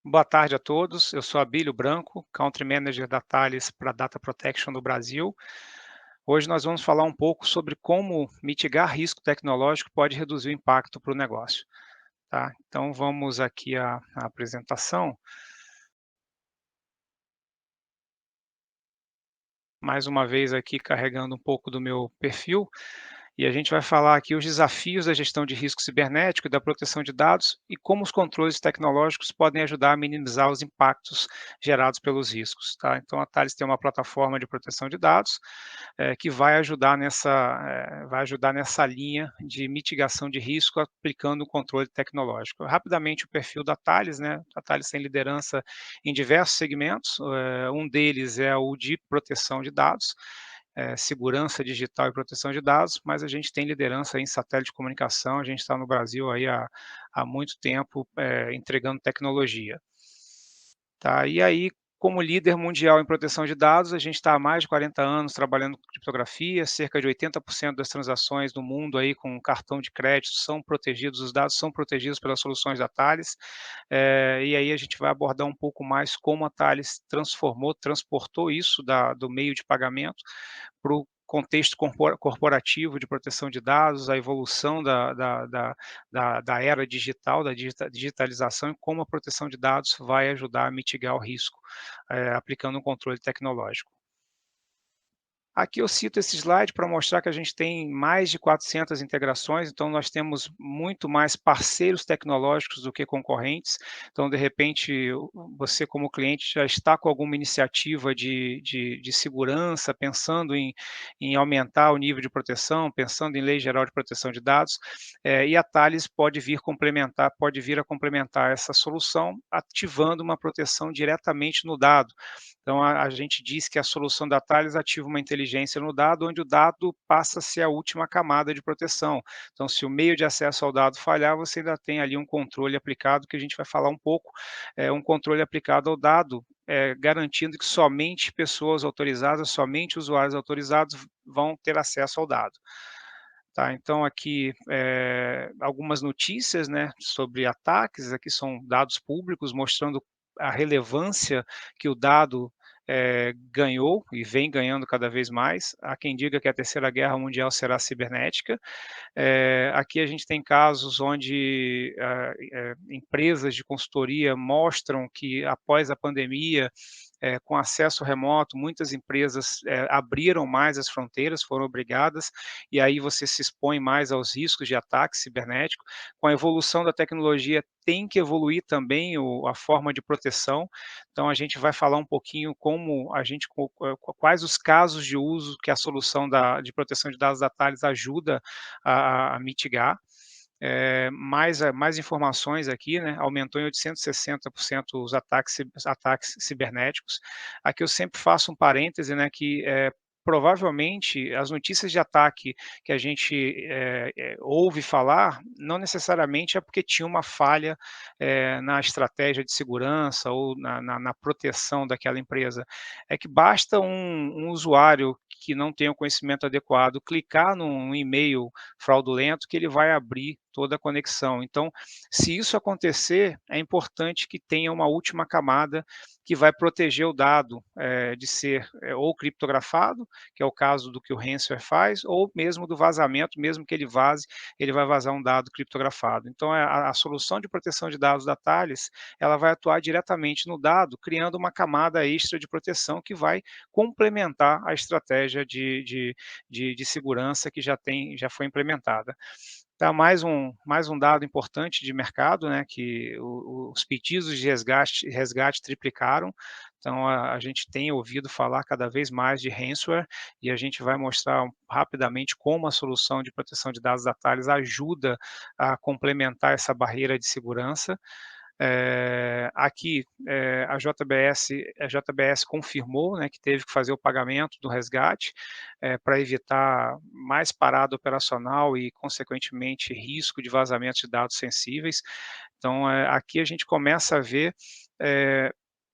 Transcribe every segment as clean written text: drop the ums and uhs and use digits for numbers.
Boa tarde a todos. Eu sou Abílio Branco, Country Manager da Thales para Data Protection no Brasil. Hoje nós vamos falar um pouco sobre como mitigar risco tecnológico pode reduzir o impacto para o negócio, tá? Então vamos aqui à apresentação. Mais uma vez aqui carregando um pouco do meu perfil. E a gente vai falar aqui os desafios da gestão de risco cibernético e da proteção de dados e como os controles tecnológicos podem ajudar a minimizar os impactos gerados pelos riscos, tá? Então a Thales tem uma plataforma de proteção de dados que vai ajudar nessa linha de mitigação de risco aplicando o controle tecnológico. Rapidamente o perfil da Thales, né? A Thales tem liderança em diversos segmentos, um deles é o de proteção de dados, segurança digital e proteção de dados, mas a gente tem liderança em satélite de comunicação, a gente está no Brasil aí há muito tempo entregando tecnologia. Tá, e aí, como líder mundial em proteção de dados, a gente está há mais de 40 anos trabalhando com criptografia, cerca de 80% das transações no mundo aí com cartão de crédito são protegidos, os dados são protegidos pelas soluções da Thales, e aí a gente vai abordar um pouco mais como a Thales transportou isso do meio de pagamento para o contexto corporativo de proteção de dados, a evolução da era digital, da digitalização e como a proteção de dados vai ajudar a mitigar o risco, aplicando um controle tecnológico. Aqui eu cito esse slide para mostrar que a gente tem mais de 400 integrações, então nós temos muito mais parceiros tecnológicos do que concorrentes. Então, de repente, você como cliente já está com alguma iniciativa de segurança, pensando em aumentar o nível de proteção, pensando em lei geral de proteção de dados, e a Thales pode vir a complementar essa solução, ativando uma proteção diretamente no dado. Então, a gente diz que a solução da Thales ativa uma inteligência no dado, onde o dado passa a ser a última camada de proteção. Então, se o meio de acesso ao dado falhar, você ainda tem ali um controle aplicado, que a gente vai falar um pouco, um controle aplicado ao dado, garantindo que somente pessoas autorizadas, somente usuários autorizados vão ter acesso ao dado. Tá, então aqui algumas notícias, né, sobre ataques, aqui são dados públicos mostrando a relevância que o dado ganhou e vem ganhando cada vez mais. Há quem diga que a terceira guerra mundial será cibernética. Aqui a gente tem casos onde empresas de consultoria mostram que após a pandemia, com acesso remoto, muitas empresas abriram mais as fronteiras, foram obrigadas, e aí você se expõe mais aos riscos de ataque cibernético. Com a evolução da tecnologia, tem que evoluir também a forma de proteção. Então, a gente vai falar um pouquinho quais os casos de uso que a solução de proteção de dados da Thales ajuda a mitigar. Mais informações aqui, né, aumentou em 860% os ataques cibernéticos. Aqui eu sempre faço um parêntese, né, que provavelmente as notícias de ataque que a gente ouve falar, não necessariamente é porque tinha uma falha na estratégia de segurança ou na proteção daquela empresa. É que basta um usuário que não tenha o conhecimento adequado clicar num e-mail fraudulento que ele vai abrir toda a conexão. Então, se isso acontecer, é importante que tenha uma última camada que vai proteger o dado de ser ou criptografado, que é o caso do que o ransomware faz, ou mesmo do vazamento, mesmo que ele vaze, ele vai vazar um dado criptografado. Então, a solução de proteção de dados da Thales, ela vai atuar diretamente no dado, criando uma camada extra de proteção que vai complementar a estratégia de segurança que já foi implementada. Tá, mais um dado importante de mercado, né, que os pedidos de resgate triplicaram, então a gente tem ouvido falar cada vez mais de ransomware, e a gente vai mostrar rapidamente como a solução de proteção de dados da Thales ajuda a complementar essa barreira de segurança. Aqui, a JBS confirmou, né, que teve que fazer o pagamento do resgate, para evitar mais parada operacional e, consequentemente, risco de vazamento de dados sensíveis. Então, aqui a gente começa a ver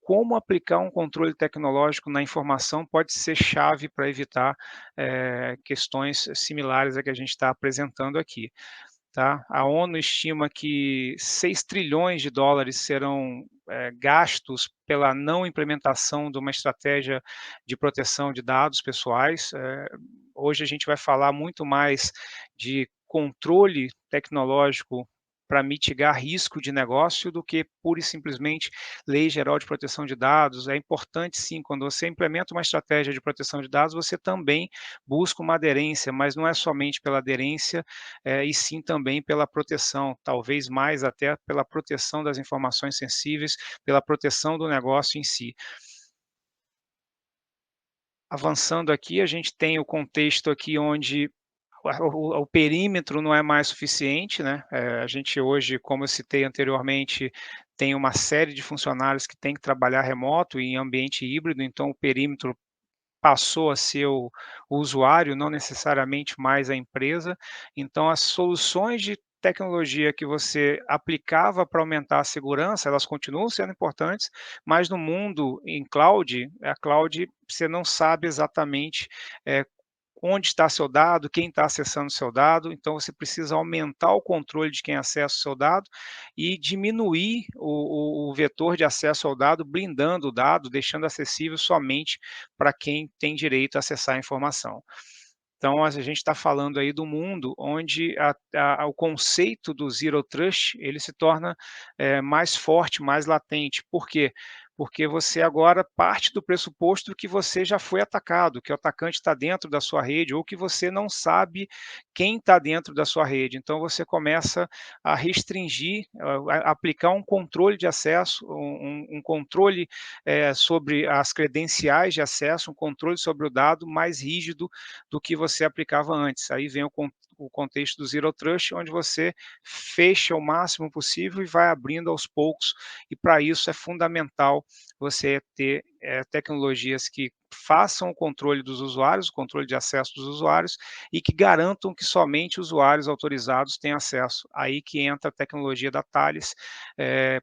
como aplicar um controle tecnológico na informação pode ser chave para evitar questões similares a que a gente está apresentando aqui. Tá? A ONU estima que 6 trilhões de dólares serão gastos pela não implementação de uma estratégia de proteção de dados pessoais. Hoje a gente vai falar muito mais de controle tecnológico para mitigar risco de negócio do que pura e simplesmente lei geral de proteção de dados. É importante sim, quando você implementa uma estratégia de proteção de dados, você também busca uma aderência, mas não é somente pela aderência, e sim também pela proteção, talvez mais até pela proteção das informações sensíveis, pela proteção do negócio em si. Avançando aqui, a gente tem o contexto aqui onde o perímetro não é mais suficiente, né, a gente hoje, como eu citei anteriormente, tem uma série de funcionários que tem que trabalhar remoto e em ambiente híbrido, então o perímetro passou a ser o usuário, não necessariamente mais a empresa. Então, as soluções de tecnologia que você aplicava para aumentar a segurança, elas continuam sendo importantes, mas no mundo em cloud, a cloud você não sabe exatamente eh, onde está seu dado, quem está acessando seu dado, então você precisa aumentar o controle de quem acessa o seu dado e diminuir o vetor de acesso ao dado, blindando o dado, deixando acessível somente para quem tem direito a acessar a informação. Então, a gente está falando aí do mundo onde o conceito do Zero Trust ele se torna mais forte, mais latente. Por quê? Porque você agora parte do pressuposto que você já foi atacado, que o atacante está dentro da sua rede ou que você não sabe quem está dentro da sua rede. Então, você começa a restringir, a aplicar um controle de acesso, um controle sobre as credenciais de acesso, um controle sobre o dado mais rígido do que você aplicava antes. Aí vem o contexto do Zero Trust, onde você fecha o máximo possível e vai abrindo aos poucos, e para isso é fundamental você ter tecnologias que façam o controle dos usuários, o controle de acesso dos usuários, e que garantam que somente usuários autorizados têm acesso. Aí que entra a tecnologia da Thales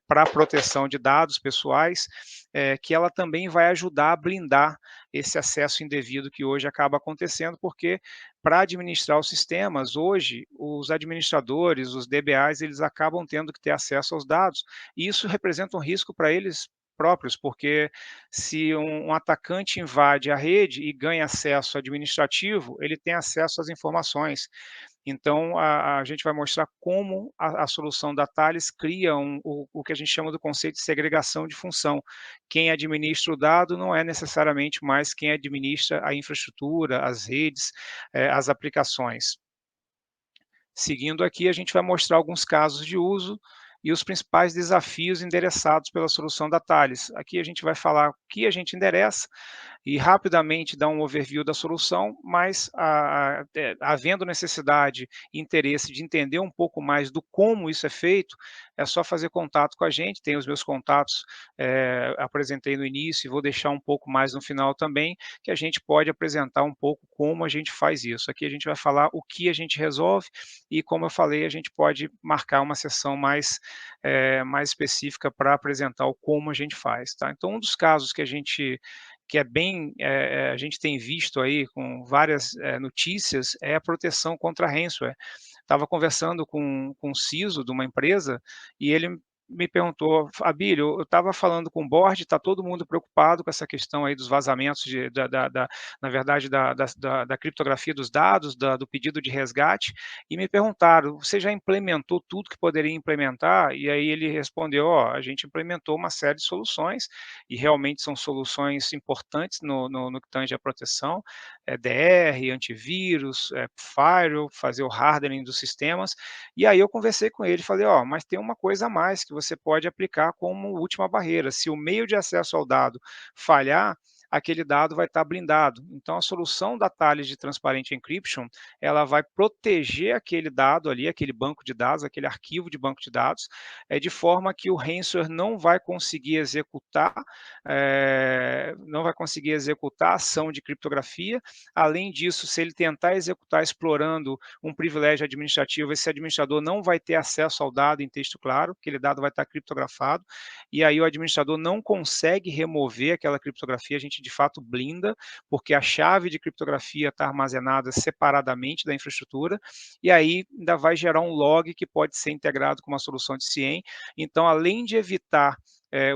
para a proteção de dados pessoais, que ela também vai ajudar a blindar esse acesso indevido que hoje acaba acontecendo, porque para administrar os sistemas, hoje, os administradores, os DBAs, eles acabam tendo que ter acesso aos dados, e isso representa um risco para eles próprios, porque se um atacante invade a rede e ganha acesso administrativo, ele tem acesso às informações. Então, a gente vai mostrar como a solução da Thales cria o que a gente chama do conceito de segregação de função. Quem administra o dado não é necessariamente mais quem administra a infraestrutura, as redes, as aplicações. Seguindo aqui, a gente vai mostrar alguns casos de uso e os principais desafios endereçados pela solução da Thales. Aqui a gente vai falar o que a gente endereça e rapidamente dar um overview da solução, mas havendo necessidade e interesse de entender um pouco mais do como isso é feito, é só fazer contato com a gente, tem os meus contatos, apresentei no início e vou deixar um pouco mais no final também, que a gente pode apresentar um pouco como a gente faz isso. Aqui a gente vai falar o que a gente resolve e, como eu falei, a gente pode marcar uma sessão mais específica para apresentar o como a gente faz. Tá? Então, um dos casos que é bem, a gente tem visto aí com várias notícias, é a proteção contra ransomware. Estava conversando com um CISO de uma empresa e ele me perguntou, Abílio, eu estava falando com o board, está todo mundo preocupado com essa questão aí dos vazamentos, na verdade, da criptografia dos dados, do pedido de resgate, e me perguntaram, você já implementou tudo que poderia implementar? E aí ele respondeu, a gente implementou uma série de soluções, e realmente são soluções importantes no que tange a proteção, DR, antivírus, firewall, fazer o hardening dos sistemas. E aí eu conversei com ele e falei, mas tem uma coisa a mais que você pode aplicar como última barreira. Se o meio de acesso ao dado falhar, aquele dado vai estar blindado. Então, a solução da Thales de Transparent Encryption, ela vai proteger aquele dado ali, aquele banco de dados, aquele arquivo de banco de dados, de forma que o ransomware não vai conseguir executar a ação de criptografia. Além disso, se ele tentar executar explorando um privilégio administrativo, esse administrador não vai ter acesso ao dado em texto claro, aquele dado vai estar criptografado, e aí o administrador não consegue remover aquela criptografia, a gente de fato blinda, porque a chave de criptografia está armazenada separadamente da infraestrutura, e aí ainda vai gerar um log que pode ser integrado com uma solução de CIEM. Então, além de evitar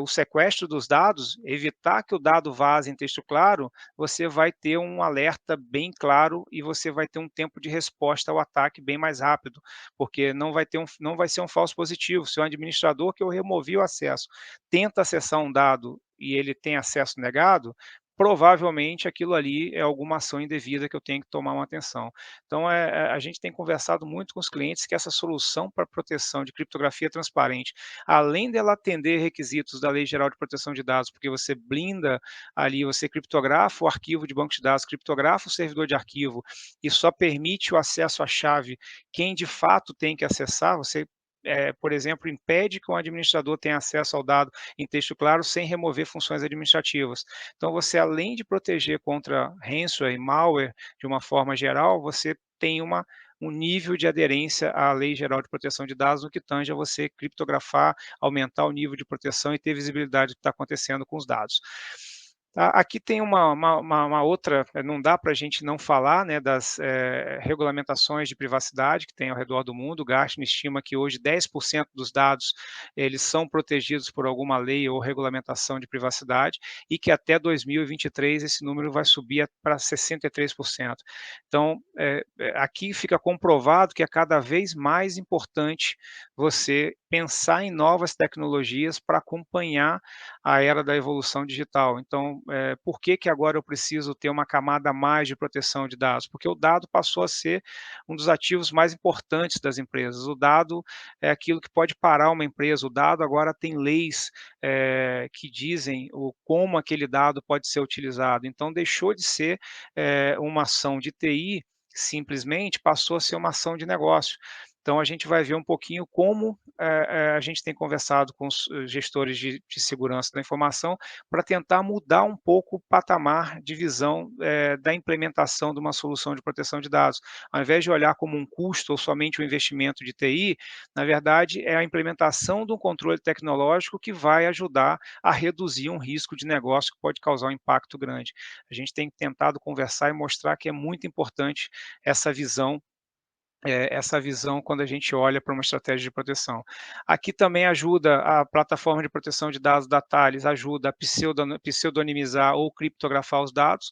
o sequestro dos dados, evitar que o dado vaze em texto claro, você vai ter um alerta bem claro e você vai ter um tempo de resposta ao ataque bem mais rápido, porque não vai ser um falso positivo. Se o administrador que eu removi o acesso tenta acessar um dado e ele tem acesso negado, provavelmente aquilo ali é alguma ação indevida que eu tenho que tomar uma atenção. Então, a gente tem conversado muito com os clientes que essa solução para proteção de criptografia transparente, além dela atender requisitos da Lei Geral de Proteção de Dados, porque você blinda ali, você criptografa o arquivo de banco de dados, criptografa o servidor de arquivo e só permite o acesso à chave quem de fato tem que acessar, você por exemplo, impede que um administrador tenha acesso ao dado em texto claro sem remover funções administrativas. Então, você, além de proteger contra ransomware e malware de uma forma geral, você tem um nível de aderência à Lei Geral de Proteção de Dados no que tange a você criptografar, aumentar o nível de proteção e ter visibilidade do que está acontecendo com os dados. Tá, aqui tem uma outra, não dá para a gente não falar, né, das regulamentações de privacidade que tem ao redor do mundo. O Gartner estima que hoje 10% dos dados eles são protegidos por alguma lei ou regulamentação de privacidade e que até 2023 esse número vai subir para 63%. Então, aqui fica comprovado que é cada vez mais importante você pensar em novas tecnologias para acompanhar a era da evolução digital. Então, por que que agora eu preciso ter uma camada a mais de proteção de dados? Porque o dado passou a ser um dos ativos mais importantes das empresas. O dado é aquilo que pode parar uma empresa. O dado agora tem leis que dizem como aquele dado pode ser utilizado. Então, deixou de ser uma ação de TI, simplesmente passou a ser uma ação de negócio. Então, a gente vai ver um pouquinho como a gente tem conversado com os gestores de segurança da informação para tentar mudar um pouco o patamar de visão da implementação de uma solução de proteção de dados. Ao invés de olhar como um custo ou somente um investimento de TI, na verdade, é a implementação de um controle tecnológico que vai ajudar a reduzir um risco de negócio que pode causar um impacto grande. A gente tem tentado conversar e mostrar que é muito importante essa visão quando a gente olha para uma estratégia de proteção. Aqui também ajuda a plataforma de proteção de dados da Thales, ajuda a pseudonimizar ou criptografar os dados,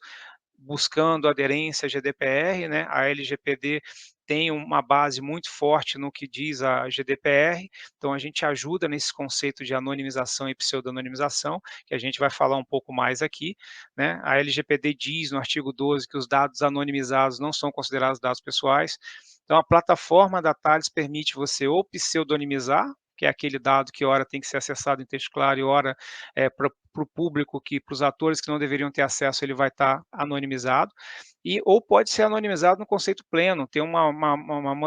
buscando aderência à GDPR, né? A LGPD tem uma base muito forte no que diz a GDPR, então a gente ajuda nesse conceito de anonimização e pseudonimização, que a gente vai falar um pouco mais aqui, né? A LGPD diz no artigo 12 que os dados anonimizados não são considerados dados pessoais. Então a plataforma da Thales permite você ou pseudonimizar, que é aquele dado que ora tem que ser acessado em texto claro e ora para o público, para os atores que não deveriam ter acesso, ele vai estar anonimizado, ou pode ser anonimizado no conceito pleno, tem uma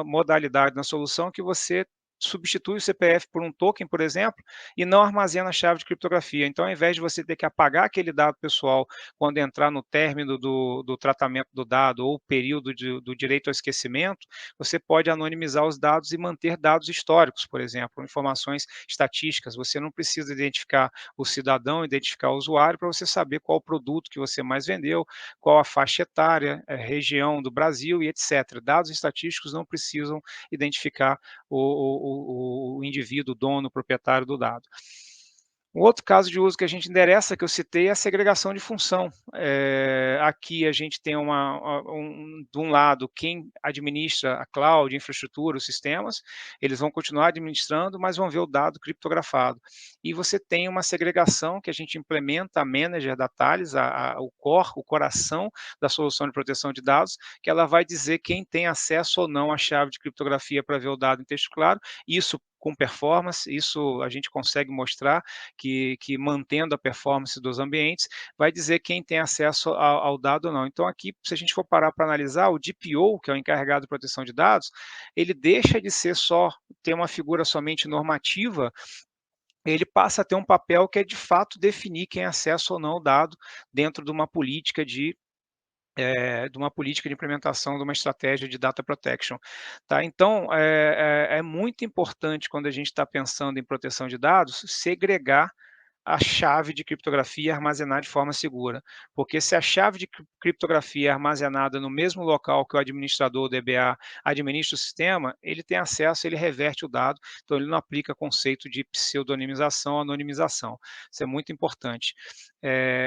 modalidade na solução que você substitui o CPF por um token, por exemplo, e não armazena a chave de criptografia. Então, ao invés de você ter que apagar aquele dado pessoal quando entrar no término do tratamento do dado ou período do direito ao esquecimento, você pode anonimizar os dados e manter dados históricos, por exemplo, informações estatísticas. Você não precisa identificar o cidadão, identificar o usuário para você saber qual o produto que você mais vendeu, qual a faixa etária, região do Brasil e etc. Dados estatísticos não precisam identificar o indivíduo, o dono, o proprietário do dado. Um outro caso de uso que a gente endereça, que eu citei, é a segregação de função. Aqui a gente tem de um lado, quem administra a cloud, a infraestrutura, os sistemas, eles vão continuar administrando, mas vão ver o dado criptografado. E você tem uma segregação que a gente implementa, a manager da Thales, o core, o coração da solução de proteção de dados, que ela vai dizer quem tem acesso ou não à chave de criptografia para ver o dado em texto claro, isso com performance, isso a gente consegue mostrar que mantendo a performance dos ambientes, vai dizer quem tem acesso ao dado ou não. Então, aqui, se a gente for parar para analisar, o DPO, que é o encarregado de proteção de dados, ele deixa de ser ter uma figura somente normativa, ele passa a ter um papel que é, de fato, definir quem acessa ou não o dado dentro de uma política de implementação de uma estratégia de data protection. Tá? Então, é muito importante, quando a gente está pensando em proteção de dados, segregar a chave de criptografia armazenar de forma segura, porque se a chave de criptografia é armazenada no mesmo local que o administrador, o DBA, administra o sistema, ele tem acesso, ele reverte o dado, então ele não aplica conceito de pseudonimização, anonimização. Isso é muito importante.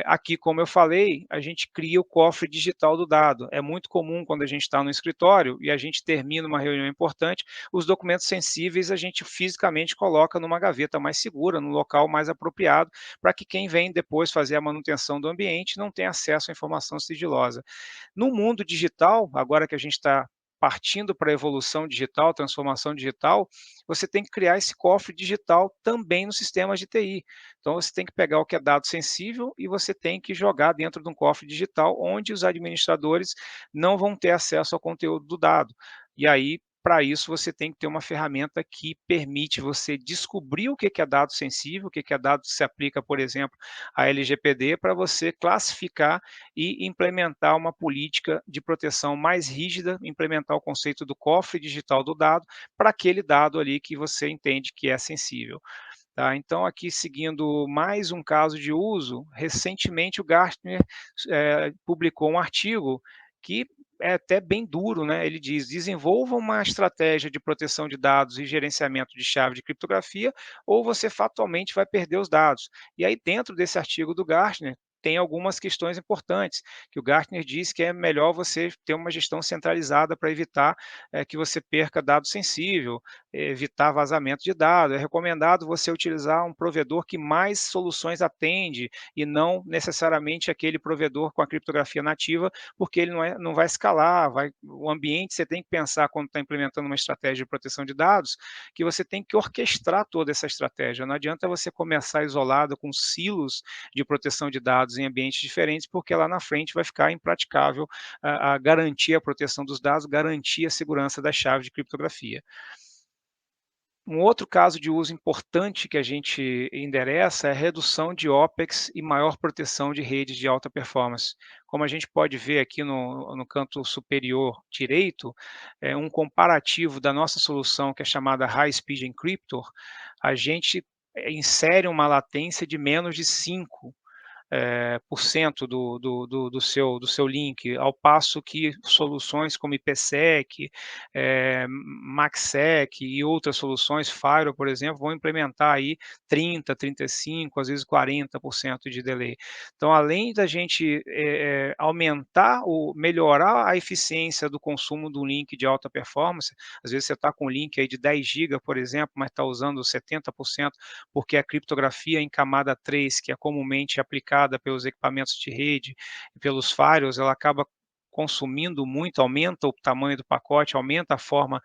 Aqui, como eu falei, a gente cria o cofre digital do dado. É muito comum quando a gente está no escritório e a gente termina uma reunião importante, os documentos sensíveis a gente fisicamente coloca numa gaveta mais segura, num local mais apropriado, para que quem vem depois fazer a manutenção do ambiente não tenha acesso à informação sigilosa. No mundo digital, agora que a gente está partindo para a evolução digital, transformação digital, você tem que criar esse cofre digital também nos sistemas de TI. Então, você tem que pegar o que é dado sensível e você tem que jogar dentro de um cofre digital onde os administradores não vão ter acesso ao conteúdo do dado. E aí, para isso, você tem que ter uma ferramenta que permite você descobrir o que é dado sensível, o que é dado que se aplica, por exemplo, a LGPD, para você classificar e implementar uma política de proteção mais rígida, implementar o conceito do cofre digital do dado para aquele dado ali que você entende que é sensível. Tá? Então, aqui seguindo mais um caso de uso, recentemente o Gartner publicou um artigo que é até bem duro, né? Ele diz: desenvolva uma estratégia de proteção de dados e gerenciamento de chave de criptografia, ou você fatalmente vai perder os dados. E aí, dentro desse artigo do Gartner, tem algumas questões importantes, que o Gartner diz que é melhor você ter uma gestão centralizada para evitar que você perca dado sensível, evitar vazamento de dados. É recomendado você utilizar um provedor que mais soluções atende e não necessariamente aquele provedor com a criptografia nativa, porque ele não vai escalar, o ambiente você tem que pensar quando está implementando uma estratégia de proteção de dados, que você tem que orquestrar toda essa estratégia. Não adianta você começar isolado com silos de proteção de dados em ambientes diferentes, porque lá na frente vai ficar impraticável a garantir a proteção dos dados, garantir a segurança da chave de criptografia. Um outro caso de uso importante que a gente endereça é a redução de OPEX e maior proteção de redes de alta performance. Como a gente pode ver aqui no canto superior direito, é um comparativo da nossa solução, que é chamada High Speed Encryptor, a gente insere uma latência de menos de 5 por cento do seu link, ao passo que soluções como IPsec, MACsec e outras soluções, Firewall, por exemplo, vão implementar aí 30, 35, às vezes 40% de delay. Então, além da gente melhorar a eficiência do consumo do link de alta performance, às vezes você está com um link aí de 10 GB, por exemplo, mas está usando 70%, porque a criptografia em camada 3, que é comumente aplicada pelos equipamentos de rede e pelos firewalls, ela acaba consumindo muito, aumenta o tamanho do pacote, aumenta a forma,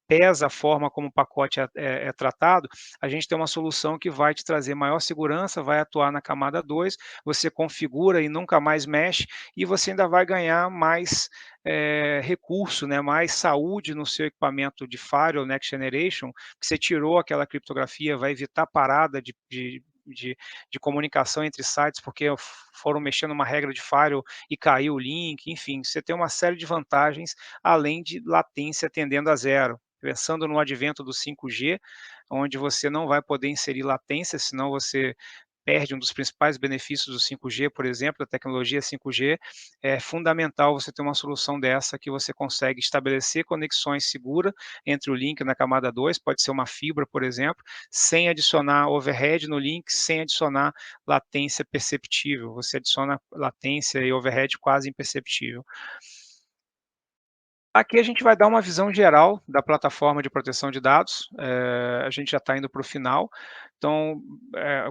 pesa a forma como o pacote é tratado. A gente tem uma solução que vai te trazer maior segurança, vai atuar na camada 2, você configura e nunca mais mexe, e você ainda vai ganhar mais recurso, né, mais saúde no seu equipamento de firewall Next Generation, que você tirou aquela criptografia, vai evitar parada de comunicação entre sites, porque foram mexendo numa regra de firewall e caiu o link, enfim, você tem uma série de vantagens, além de latência tendendo a zero. Pensando no advento do 5G, onde você não vai poder inserir latência, senão você perde um dos principais benefícios do 5G, por exemplo, da tecnologia 5G, é fundamental você ter uma solução dessa que você consegue estabelecer conexões seguras entre o link na camada 2, pode ser uma fibra, por exemplo, sem adicionar overhead no link, sem adicionar latência perceptível. Você adiciona latência e overhead quase imperceptível. Aqui a gente vai dar uma visão geral da plataforma de proteção de dados, a gente já está indo para o final. Então,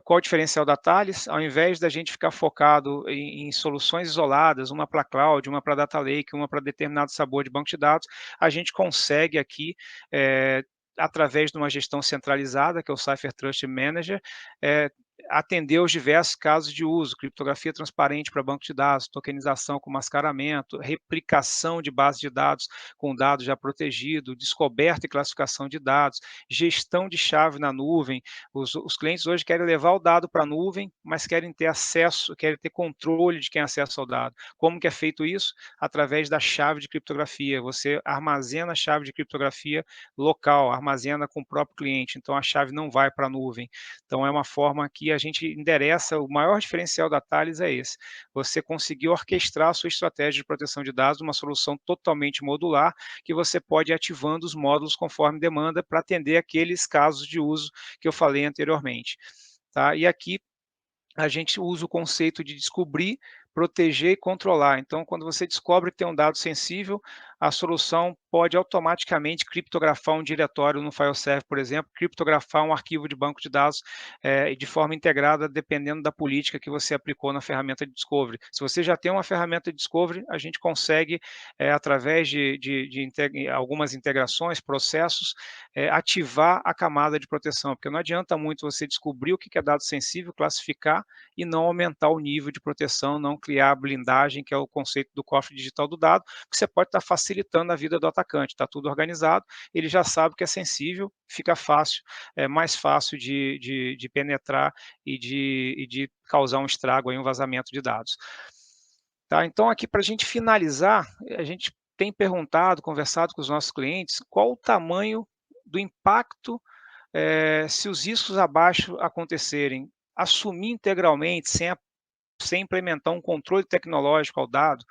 qual o diferencial da Thales? Ao invés da gente ficar focado em soluções isoladas, uma para cloud, uma para data lake, uma para determinado sabor de banco de dados, a gente consegue aqui, através de uma gestão centralizada, que é o Cypher Trust Manager, atender os diversos casos de uso, criptografia transparente para banco de dados, tokenização com mascaramento, replicação de base de dados com dados já protegido, descoberta e classificação de dados, gestão de chave na nuvem. Os clientes hoje querem levar o dado para a nuvem, mas querem ter acesso, querem ter controle de quem acessa o dado. Como que é feito isso? Através da chave de criptografia. Você armazena a chave de criptografia local, armazena com o próprio cliente, então a chave não vai para a nuvem. Então é uma forma que aqui a gente endereça, o maior diferencial da Thales é esse, você conseguir orquestrar a sua estratégia de proteção de dados numa solução totalmente modular, que você pode ir ativando os módulos conforme demanda para atender aqueles casos de uso que eu falei anteriormente. Tá? E aqui a gente usa o conceito de descobrir, proteger e controlar. Então, quando você descobre que tem um dado sensível, a solução pode automaticamente criptografar um diretório no FileServer, por exemplo, criptografar um arquivo de banco de dados de forma integrada, dependendo da política que você aplicou na ferramenta de Discovery. Se você já tem uma ferramenta de Discovery, a gente consegue, através de algumas integrações, processos, ativar a camada de proteção, porque não adianta muito você descobrir o que é dado sensível, classificar, e não aumentar o nível de proteção, não criar blindagem, que é o conceito do cofre digital do dado, porque você pode estar facilitando a vida do atacante, está tudo organizado, ele já sabe que é sensível, fica fácil, é mais fácil de penetrar e de causar um estrago, aí, um vazamento de dados. Tá, então aqui para a gente finalizar, a gente tem perguntado, conversado com os nossos clientes, qual o tamanho do impacto se os riscos abaixo acontecerem, assumir integralmente, sem implementar um controle tecnológico ao dado,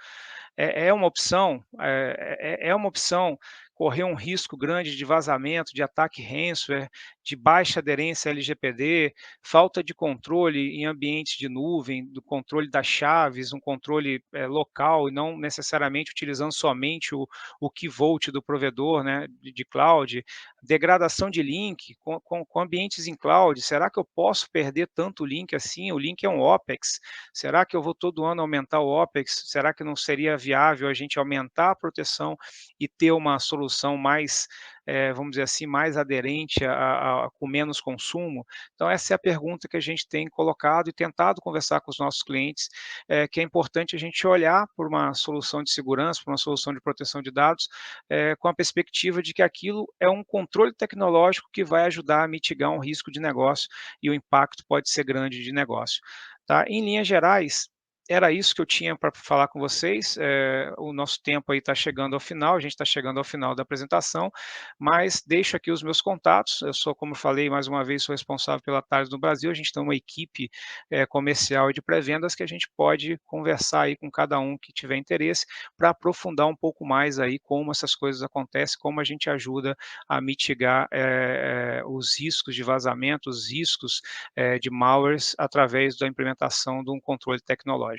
é uma opção, é uma opção correr um risco grande de vazamento, de ataque ransomware, de baixa aderência a LGPD, falta de controle em ambientes de nuvem, do controle das chaves, um controle local e não necessariamente utilizando somente o key vault do provedor, né, de cloud, degradação de link com ambientes em cloud, será que eu posso perder tanto link assim? O link é um OPEX, será que eu vou todo ano aumentar o OPEX? Será que não seria viável a gente aumentar a proteção e ter uma solução mais, vamos dizer assim, mais aderente com menos consumo? Então, essa é a pergunta que a gente tem colocado e tentado conversar com os nossos clientes, que é importante a gente olhar por uma solução de segurança, por uma solução de proteção de dados, com a perspectiva de que aquilo é um controle tecnológico que vai ajudar a mitigar um risco de negócio e o impacto pode ser grande de negócio. Tá? Em linhas gerais, era isso que eu tinha para falar com vocês. O nosso tempo aí está chegando ao final, a gente está chegando ao final da apresentação, mas deixo aqui os meus contatos. Eu sou, como eu falei, mais uma vez, sou responsável pela Thales no Brasil. A gente tem uma equipe comercial e de pré-vendas que a gente pode conversar aí com cada um que tiver interesse para aprofundar um pouco mais aí como essas coisas acontecem, como a gente ajuda a mitigar os riscos de vazamento, os riscos de malwares através da implementação de um controle tecnológico.